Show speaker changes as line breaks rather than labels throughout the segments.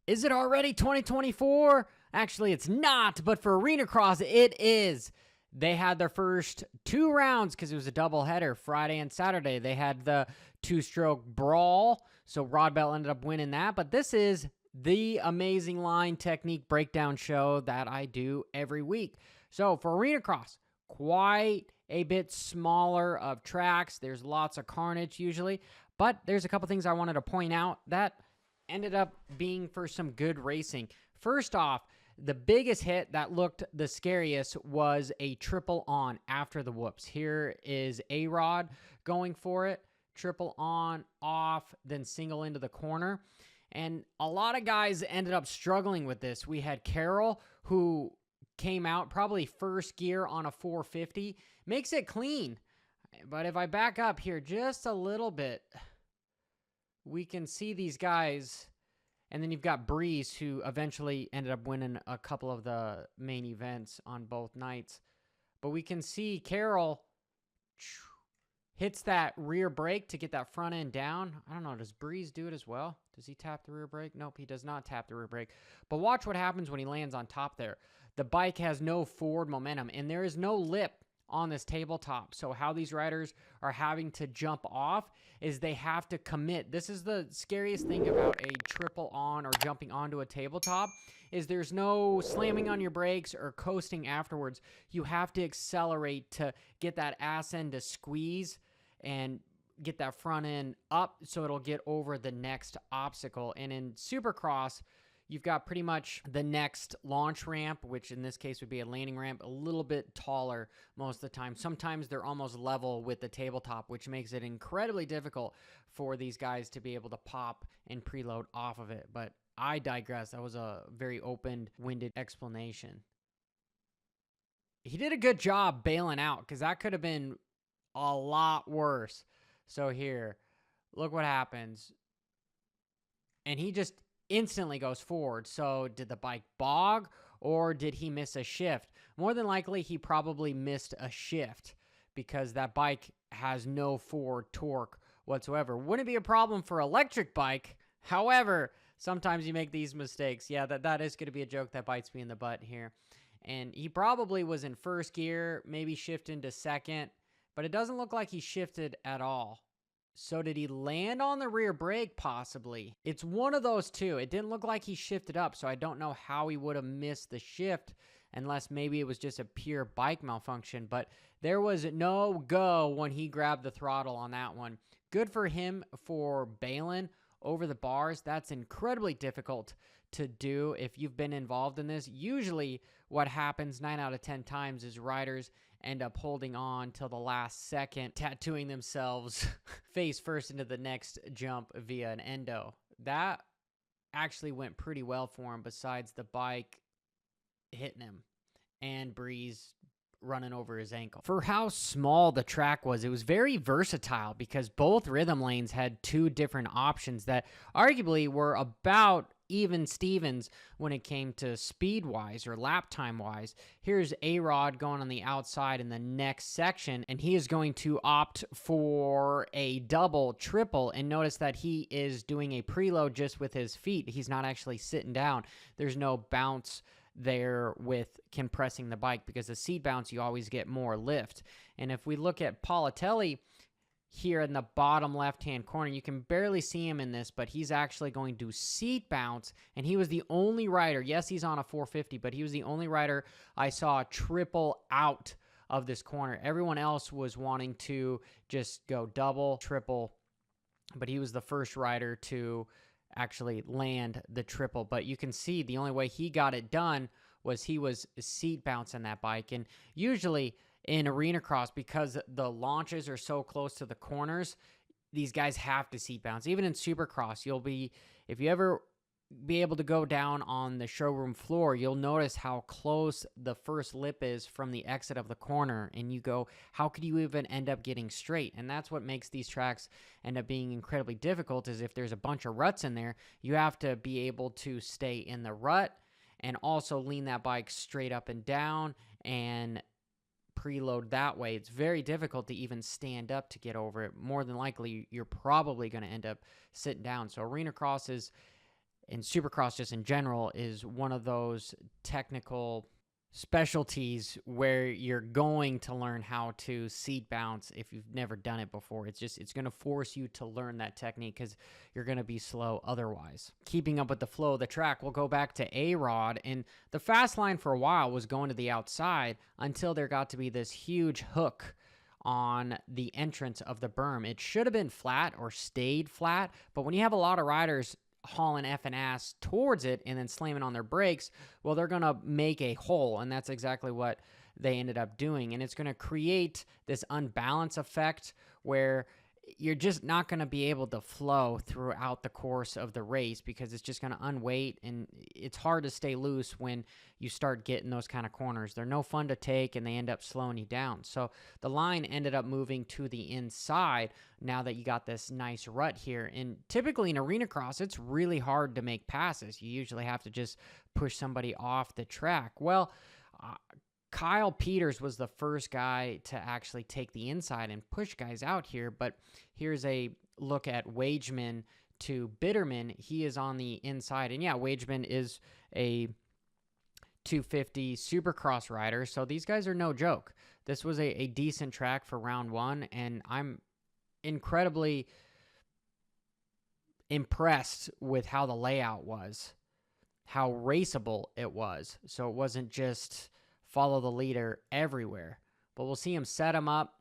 Is it already 2024? Actually, it's not, but for Arena Cross, it is. They had their first 2 rounds because it was a doubleheader, Friday and Saturday. They had the 2-stroke brawl, so Rod Bell ended up winning that. But this is the amazing line technique breakdown show that I do every week. So for Arena Cross, quite a bit smaller of tracks. There's lots of carnage usually, but there's a couple things I wanted to point out that ended up being for some good racing. First off, the biggest hit that looked the scariest was a triple on after the whoops. Here is A-Rod going for it. Triple on, off, then single into the corner. And a lot of guys ended up struggling with this. We had Carroll, who came out probably first gear on a 450. Makes it clean. But if I back up here just a little bit, we can see these guys, and then you've got Breeze, who eventually ended up winning a couple of the main events on both nights. But we can see Carroll hits that rear brake to get that front end down. I don't know, does Breeze do it as well? Does he tap the rear brake? Nope, he does not tap the rear brake. But watch what happens when he lands on top there. The bike has no forward momentum, and there is no lip on this tabletop. So how these riders are having to jump off is they have to commit. This is the scariest thing about a triple on or jumping onto a tabletop, is there's no slamming on your brakes or coasting afterwards. You have to accelerate to get that ass end to squeeze and get that front end up so it'll get over the next obstacle. And in Supercross, you've got pretty much the next launch ramp, which in this case would be a landing ramp, a little bit taller most of the time. Sometimes they're almost level with the tabletop, which makes it incredibly difficult for these guys to be able to pop and preload off of it. But I digress. That was a very open-winded explanation. He did a good job bailing out because that could have been a lot worse. So here, look what happens. And he just instantly goes forward. So did the bike bog or did he miss a shift? More than likely, he probably missed a shift because that bike has no forward torque whatsoever. Wouldn't be a problem for electric bike. However, sometimes you make these mistakes. Yeah, that is going to be a joke that bites me in the butt here. And he probably was in first gear, maybe shift into second, but it doesn't look like he shifted at all. So did he land on the rear brake? Possibly. It's one of those two. It didn't look like he shifted up, so I don't know how he would have missed the shift unless maybe it was just a pure bike malfunction. But there was no go when he grabbed the throttle on that one. Good for him for bailing over the bars. That's incredibly difficult to do if you've been involved in this. Usually what happens 9 out of 10 times is riders end up holding on till the last second, tattooing themselves face first into the next jump via an endo. That actually went pretty well for him besides the bike hitting him and Breeze running over his ankle. For how small the track was, it was very versatile because both rhythm lanes had 2 different options that arguably were about even Stevens when it came to speed-wise or lap time-wise. Here's A-Rod going on the outside in the next section, and he is going to opt for a double, triple, and notice that he is doing a preload just with his feet. He's not actually sitting down. There's no bounce there with compressing the bike because the seat bounce, you always get more lift. And if we look at Politelli here in the bottom left-hand corner, you can barely see him in this, but he's actually going to seat bounce, and he was the only rider. Yes, he's on a 450, but he was the only rider I saw triple out of this corner. Everyone else was wanting to just go double, triple, but he was the first rider to actually land the triple. But you can see the only way he got it done was he was seat bouncing that bike. And usually in Arena Cross, because the launches are so close to the corners, these guys have to seat bounce. Even in Supercross, if you ever be able to go down on the showroom floor, you'll notice how close the first lip is from the exit of the corner, and you go, how could you even end up getting straight? And that's what makes these tracks end up being incredibly difficult, is if there's a bunch of ruts in there, you have to be able to stay in the rut and also lean that bike straight up and down and preload that way. It's very difficult to even stand up to get over it. More than likely, you're probably going to end up sitting down. So Arena Cross is and Supercross just in general is one of those technical specialties where you're going to learn how to seat bounce if you've never done it before. It's going to force you to learn that technique because you're going to be slow otherwise. Keeping up with the flow of the track, we'll go back to A-Rod, and the fast line for a while was going to the outside until there got to be this huge hook on the entrance of the berm. It should have been flat or stayed flat, but when you have a lot of riders hauling effing ass towards it and then slamming on their brakes, well, they're going to make a hole, and that's exactly what they ended up doing. And it's going to create this unbalance effect where you're just not going to be able to flow throughout the course of the race because it's just going to unweight, and it's hard to stay loose when you start getting those kind of corners. They're no fun to take, and they end up slowing you down. So the line ended up moving to the inside now that you got this nice rut here. And typically in arena cross, it's really hard to make passes. You usually have to just push somebody off the track. Well, Kyle Peters was the first guy to actually take the inside and push guys out here, but here's a look at Wageman to Bitterman. He is on the inside, and yeah, Wageman is a 250 Supercross rider, so these guys are no joke. This was a decent track for round one, and I'm incredibly impressed with how the layout was, how raceable it was. So it wasn't just follow the leader everywhere. But we'll see him set him up.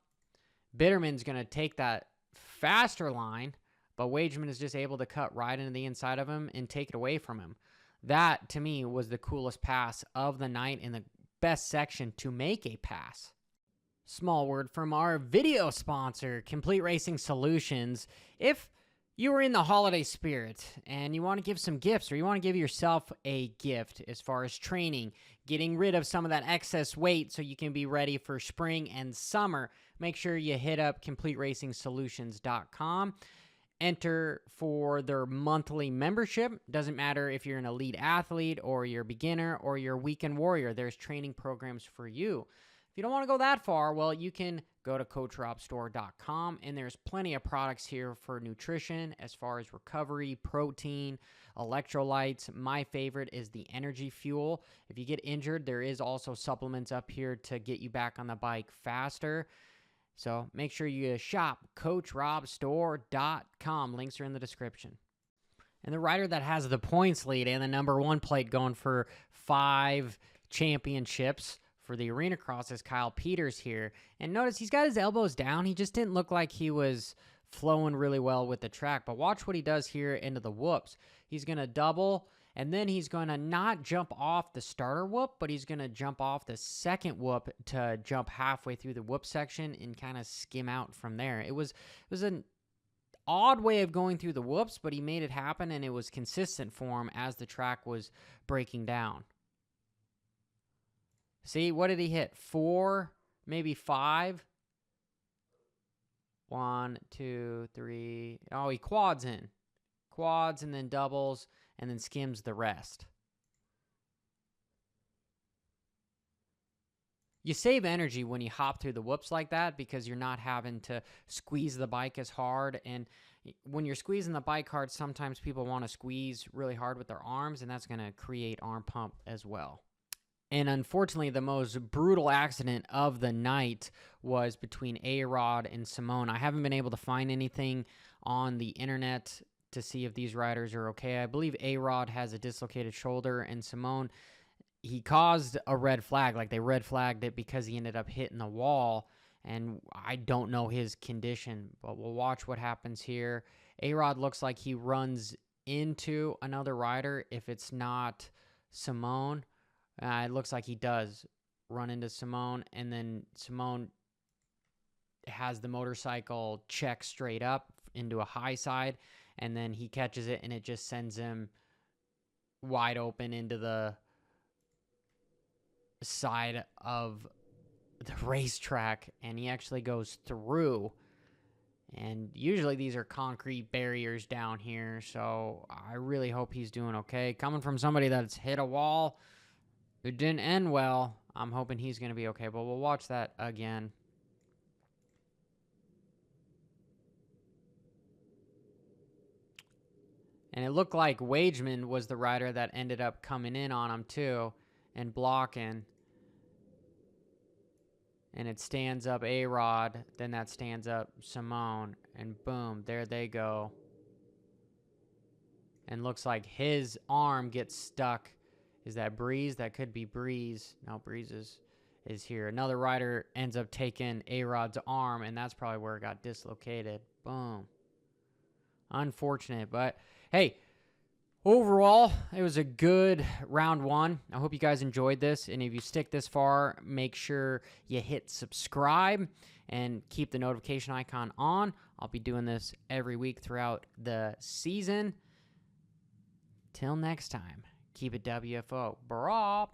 Bitterman's going to take that faster line, but Wageman is just able to cut right into the inside of him and take it away from him. That, to me, was the coolest pass of the night and the best section to make a pass. Small word from our video sponsor, Complete Racing Solutions. If you were in the holiday spirit and you want to give some gifts, or you want to give yourself a gift as far as training, getting rid of some of that excess weight so you can be ready for spring and summer, make sure you hit up CompleteRacingSolutions.com. Enter for their monthly membership. Doesn't matter if you're an elite athlete or you're a beginner or you're a weekend warrior. There's training programs for you. If you don't want to go that far, well, you can go to CoachRobStore.com, and there's plenty of products here for nutrition as far as recovery, protein, electrolytes. My favorite is the Energy Fuel. If you get injured, there is also supplements up here to get you back on the bike faster. So make sure you shop CoachRobStore.com. Links are in the description. And the rider that has the points lead and the number one plate going for 5 championships for the arena cross is Kyle Peters here. And notice he's got his elbows down. He just didn't look like he was flowing really well with the track. But watch what he does here into the whoops. He's going to double, and then he's going to not jump off the starter whoop, but he's going to jump off the second whoop to jump halfway through the whoop section and kind of skim out from there. It was an odd way of going through the whoops, but he made it happen, and it was consistent for him as the track was breaking down. See, what did he hit? 4, maybe 5? 1, 2, 3. Oh, he quads in. Quads and then doubles and then skims the rest. You save energy when you hop through the whoops like that because you're not having to squeeze the bike as hard. And when you're squeezing the bike hard, sometimes people want to squeeze really hard with their arms, and that's going to create arm pump as well. And unfortunately, the most brutal accident of the night was between A-Rod and Simone. I haven't been able to find anything on the internet to see if these riders are okay. I believe A-Rod has a dislocated shoulder, and Simone, he caused a red flag. Like, they red flagged it because he ended up hitting the wall, and I don't know his condition, but we'll watch what happens here. A-Rod looks like he runs into another rider if it's not Simone. It looks like he does run into Simone, and then Simone has the motorcycle check straight up into a high side, and then he catches it, and it just sends him wide open into the side of the racetrack, and he actually goes through. And usually these are concrete barriers down here, so I really hope he's doing okay. Coming from somebody that's hit a wall, it didn't end well. I'm hoping he's going to be okay, but we'll watch that again. And it looked like Wageman was the rider that ended up coming in on him too and blocking. And it stands up A-Rod, then that stands up Simone, and boom, there they go. And looks like his arm gets stuck. Is that Breeze? That could be Breeze. No, Breeze is here. Another rider ends up taking A-Rod's arm, and that's probably where it got dislocated. Boom. Unfortunate, but hey, overall, it was a good round one. I hope you guys enjoyed this, and if you stick this far, make sure you hit subscribe and keep the notification icon on. I'll be doing this every week throughout the season. Till next time, keep it WFO. Brah.